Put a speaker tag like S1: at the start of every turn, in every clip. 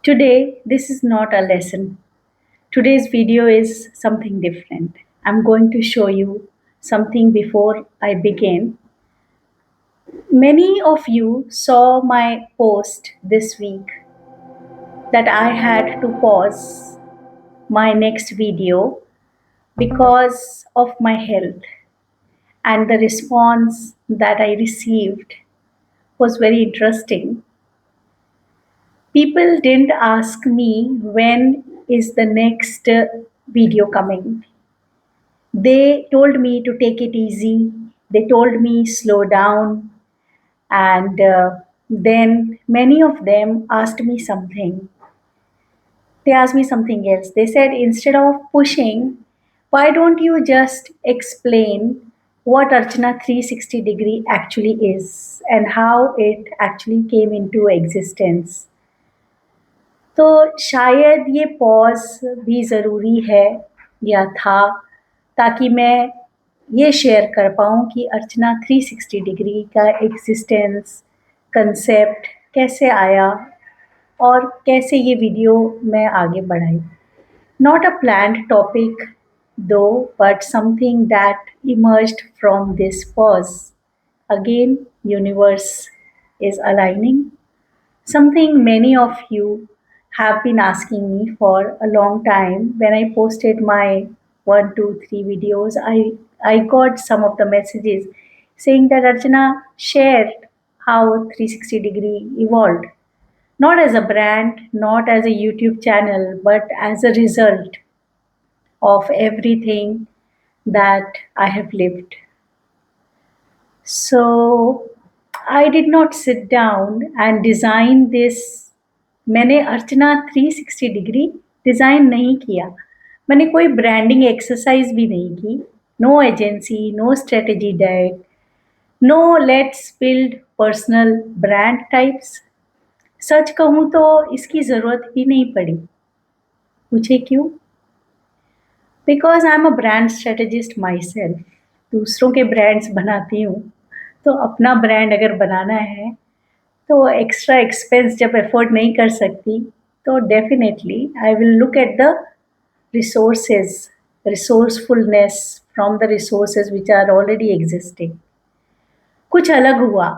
S1: Today, this is not a lesson. Today's video is something different. I'm going to show you something before I begin. Many of you saw my post this week that I had to pause my next video because of my health, and the response that I received was very interesting. People didn't ask me when is the next video coming. They told me to take it easy. They told me slow down. And then many of them asked me something. They asked me something else. They said, instead of pushing, why don't you just explain what Archana 360 degree actually is and how it actually came into existence? तो शायद ये pause भी ज़रूरी है या था, ताकि मैं ये शेयर कर पाऊँ कि अर्चना 360 डिग्री का एग्ज़िस्टेंस, कंसेप्ट कैसे आया और कैसे ये वीडियो मैं आगे बढ़ाई। Not a planned topic though, but something that emerged from this pause. Again, universe is aligning. Something many of you have been asking me for a long time. When I posted my 1, 2, 3 videos, I got some of the messages saying that Archana shared how 360 degree evolved. Not as a brand, not as a YouTube channel, but as a result of everything that I have lived. So I did not sit down and design this. मैंने अर्चना 360 degree design नहीं किया। मैंने कोई branding exercise भी नहीं की। No agency, no strategy deck, no let's build personal brand types. सच कहूँ तो इसकी ज़रूरत भी नहीं पड़ी। पूछे क्यों? Because I am a brand strategist myself. दूसरों के ब्रांड्स बनाती हूँ, तो अपना ब्रांड अगर बनाना है तो एक्स्ट्रा एक्सपेंस जब अफोर्ड नहीं कर सकती, तो definitely I will look at the resources, resourcefulness from the resources which are already existing. कुछ अलग हुआ।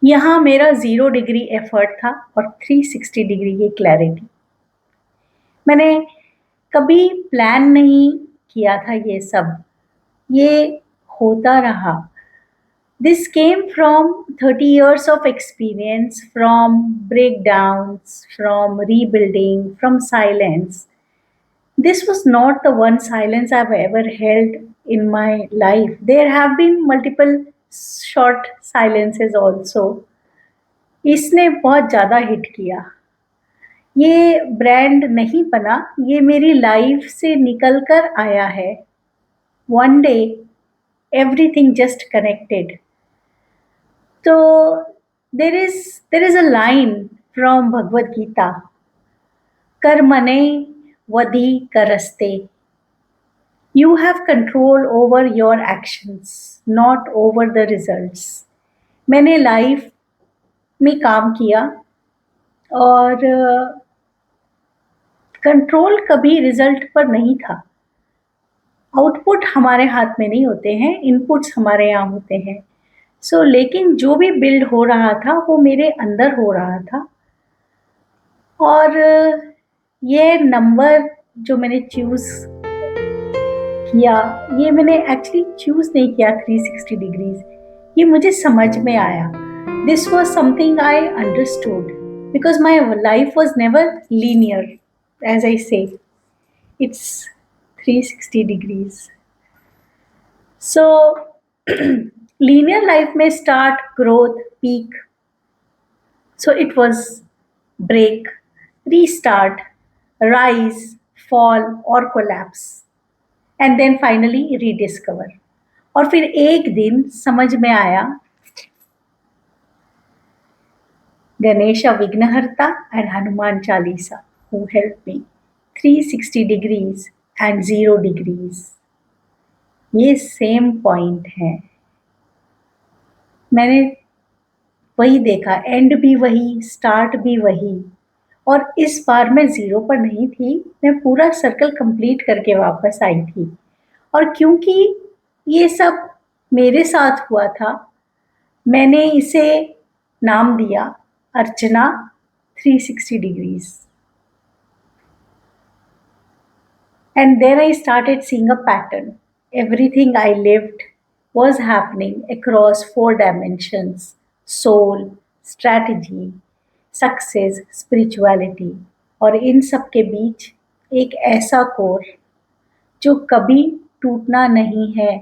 S1: यहाँ मेरा 0 डिग्री एफर्ट था और 360 डिग्री की क्लैरिटी। मैंने कभी प्लान नहीं किया था ये सब, ये होता रहा। This came from 30 years of experience, from breakdowns, from rebuilding, from silence. This was not the one silence I've ever held in my life. There have been multiple short silences also. इसने बहुत ज़्यादा hit किया। ये brand नहीं बना, ये मेरी life से निकल कर आया है। One day, everything just connected. So there is a line from Bhagavad Gita, कर्मणे वधिकरस्ते. You have control over your actions, not over the results. मैंने लाइफ में काम किया और कंट्रोल कभी रिजल्ट पर नहीं था। आउटपुट हमारे हाथ में नहीं होते हैं, इनपुट्स हमारे यहाँ होते हैं। लेकिन जो भी बिल्ड हो रहा था वो मेरे अंदर हो रहा था। और ये नंबर जो मैंने चूज़ किया, ये मैंने एक्चुअली चूज़ नहीं किया 360 डिग्रीज, ये मुझे समझ में आया। This was something I understood because my life was never linear, as I say it's 360 degrees. So linear life may start, growth, peak. So it was break, restart, rise, fall or collapse, and then finally rediscover. और फिर एक दिन समझ में आया, गणेश विघ्नहर्ता and Hanuman Chalisa who helped me, 360 degrees and 0 degrees ये same point है। मैंने वही देखा, एंड भी वही, स्टार्ट भी वही। और इस बार मैं ज़ीरो पर नहीं थी, मैं पूरा सर्कल कंप्लीट करके वापस आई थी। और क्योंकि ये सब मेरे साथ हुआ था, मैंने इसे नाम दिया अर्चना 360 degrees. And then I started seeing a pattern. Everything I lived was happening across four dimensions: soul, strategy, success, spirituality. और इन सब के बीच एक ऐसा कोर जो कभी टूटना नहीं है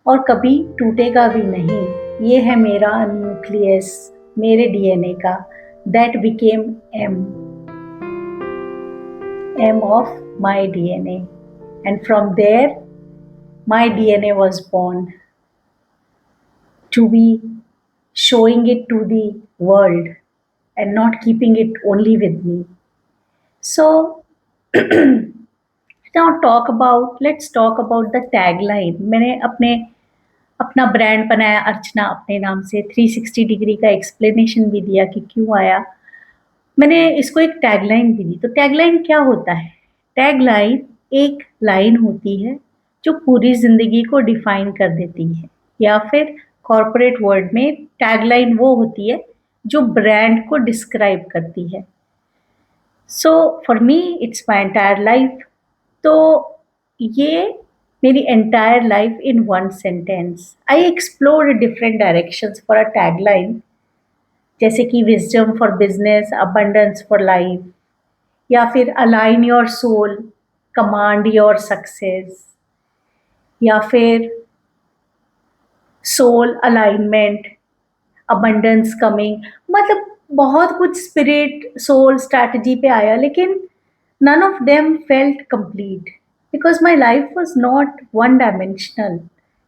S1: और कभी टूटेगा भी नहीं। ये है मेरा न्यूक्लियस, मेरे डीएनए का, that became M of my DNA. And from there, my DNA was born to be showing it to the world and not keeping it only with me. So let's talk about the tagline. मैंने अपना brand बनाया अर्चना अपने नाम से, 360 degree का explanation भी दिया कि क्यों आया। मैंने इसको एक टैगलाइन भी दी। तो टैगलाइन क्या होता है? टैगलाइन एक लाइन होती है जो पूरी जिंदगी को डिफाइन कर देती है, या फिर कॉर्पोरेट वर्ल्ड में टैगलाइन वो होती है जो ब्रांड को डिस्क्राइब करती है। So for me it's my entire life. तो ये मेरी entire life in one sentence. I explore different directions for a tagline, जैसे कि wisdom for business, abundance for life, या फिर align your soul, command your success, या फिर soul alignment, abundance coming. मतलब बहुत कुछ स्पिरिट, सोल, स्ट्रैटेजी पे आया, लेकिन none of them felt complete because my life was not one dimensional.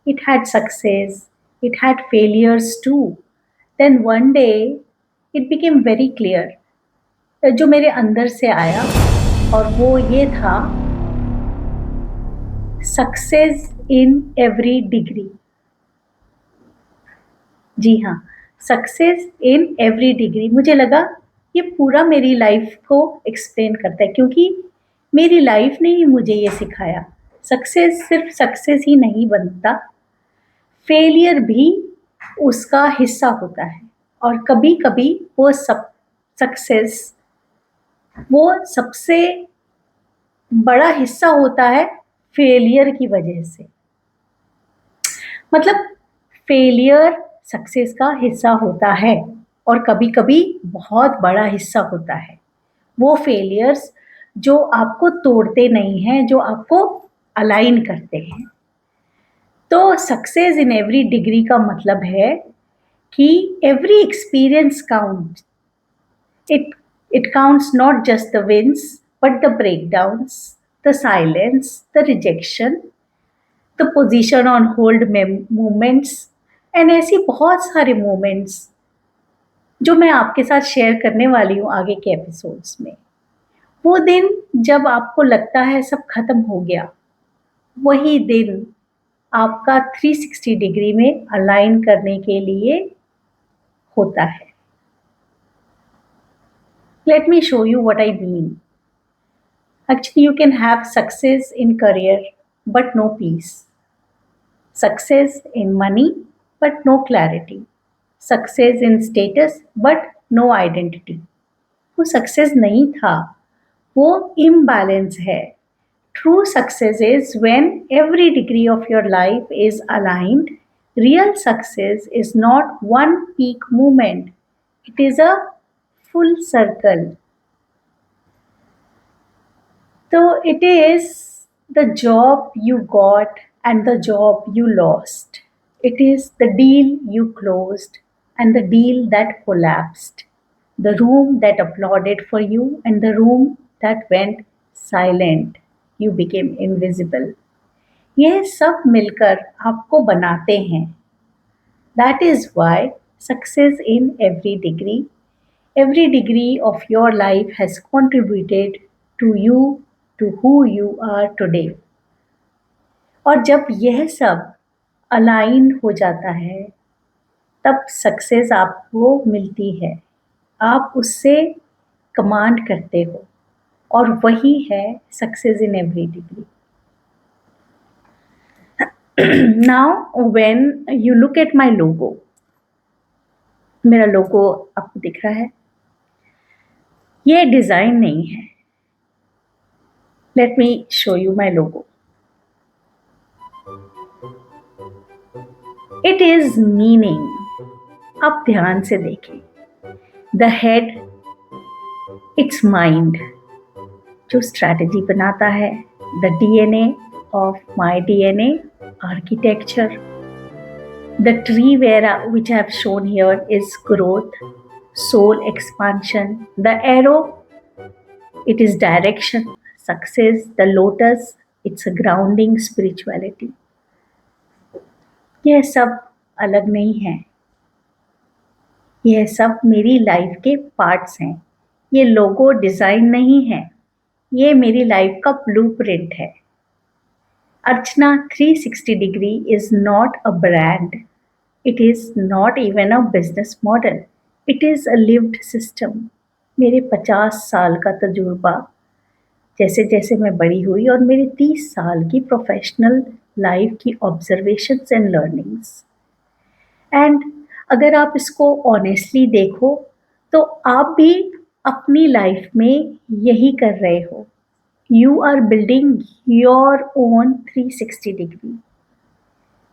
S1: It had success, it had failures too. Then one day it became very clear, जो मेरे अंदर से आया, और वो ये था, सक्सेस इन एवरी डिग्री। जी हाँ, सक्सेस इन एवरी डिग्री। मुझे लगा ये पूरा मेरी लाइफ को एक्सप्लेन करता है, क्योंकि मेरी लाइफ ने ही मुझे ये सिखाया। सक्सेस सिर्फ सक्सेस ही नहीं बनता, फेलियर भी उसका हिस्सा होता है। और कभी कभी वो सक्सेस वो सबसे बड़ा हिस्सा होता है फेलियर की वजह से। मतलब फेलियर सक्सेस का हिस्सा होता है और कभी कभी बहुत बड़ा हिस्सा होता है। वो फेलियर्स जो आपको तोड़ते नहीं हैं, जो आपको अलाइन करते हैं। तो सक्सेस इन एवरी डिग्री का मतलब है कि every experience count. It counts not just the wins but the breakdowns, the silence, the rejection, the position on hold moments, and ऐसी बहुत सारे मोमेंट्स जो मैं आपके साथ शेयर करने वाली हूँ आगे के एपिसोड्स में। वो दिन जब आपको लगता है सब खत्म हो गया, वही दिन आपका 360 डिग्री में अलाइन करने के लिए होता है। Let me show you what I mean. Actually, you can have success in career but no peace, success in money but no clarity, success in status but no identity. वो success नहीं था, वो imbalance है। True success is when every degree of your life is aligned. Real success is not one peak moment, it is a full circle. So it is the job you got and the job you lost. It is the deal you closed and the deal that collapsed. The room that applauded for you and the room that went silent. You became invisible. यह सब मिलकर आपको बनाते हैं। That is why success in every degree of your life has contributed to you, to who you are today. और जब यह सब अलाइन हो जाता है, तब सक्सेस आपको मिलती है, आप उससे कमांड करते हो, और वही है success in every degree. Now when you look at my logo, मेरा लोगो आपको दिख रहा है, ये डिजाइन नहीं है. Let me show you my logo. It is meaning. आप ध्यान से देखें. द हेड, इट्स माइंड जो स्ट्रैटेजी बनाता है. The DNA of my DNA architecture. The tree which I have shown here is growth, soul expansion. The arrow, it is direction, success. The lotus, it's a grounding spirituality. यह सब अलग नहीं है, यह सब मेरी लाइफ के पार्ट्स हैं. ये लोगो डिजाइन नहीं है, ये मेरी लाइफ का ब्लूप्रिंट है. Archana 360 degree is not a brand. It is not even a business model. It is a lived system. मेरे 50 साल का तजुर्बा, जैसे जैसे मैं बड़ी हुई, और मेरे 30 साल की प्रोफेशनल लाइफ की ऑब्जर्वेशंस एंड लर्निंग्स. एंड अगर आप इसको ऑनेस्टली देखो तो आप भी अपनी लाइफ में यही कर रहे हो. You are building your own 360 degree.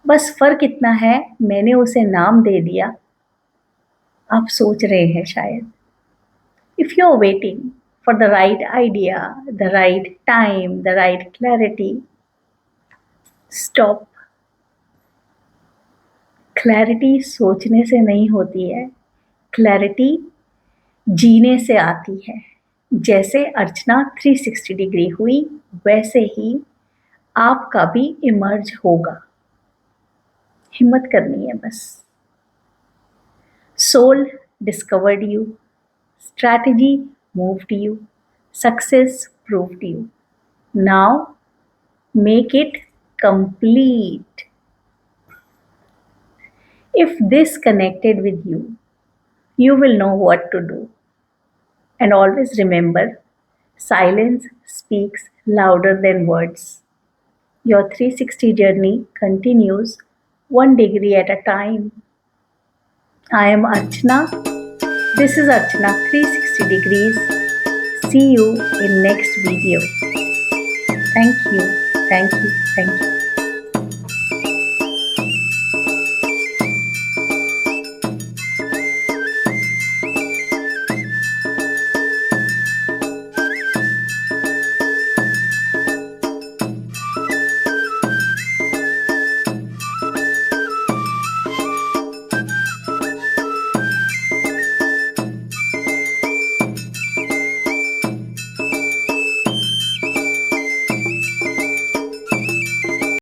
S1: बस फर्क इतना है, मैंने उसे नाम दे दिया. आप सोच रहे हैं शायद. If you are waiting for the right idea, the right time, the right clarity, stop. Clarity सोचने से नहीं होती है, clarity जीने से आती है. जैसे अर्चना 360 डिग्री हुई, वैसे ही आपका भी इमर्ज होगा. हिम्मत करनी है बस. Soul discovered you, strategy moved you, success proved you. Now make it complete. If this connected with you, you will know what to do. And always remember, silence speaks louder than words. Your 360 journey continues 1 degree at a time. I am Archana. This is Archana 360 degrees. See you in next video. Thank you, thank you, thank you.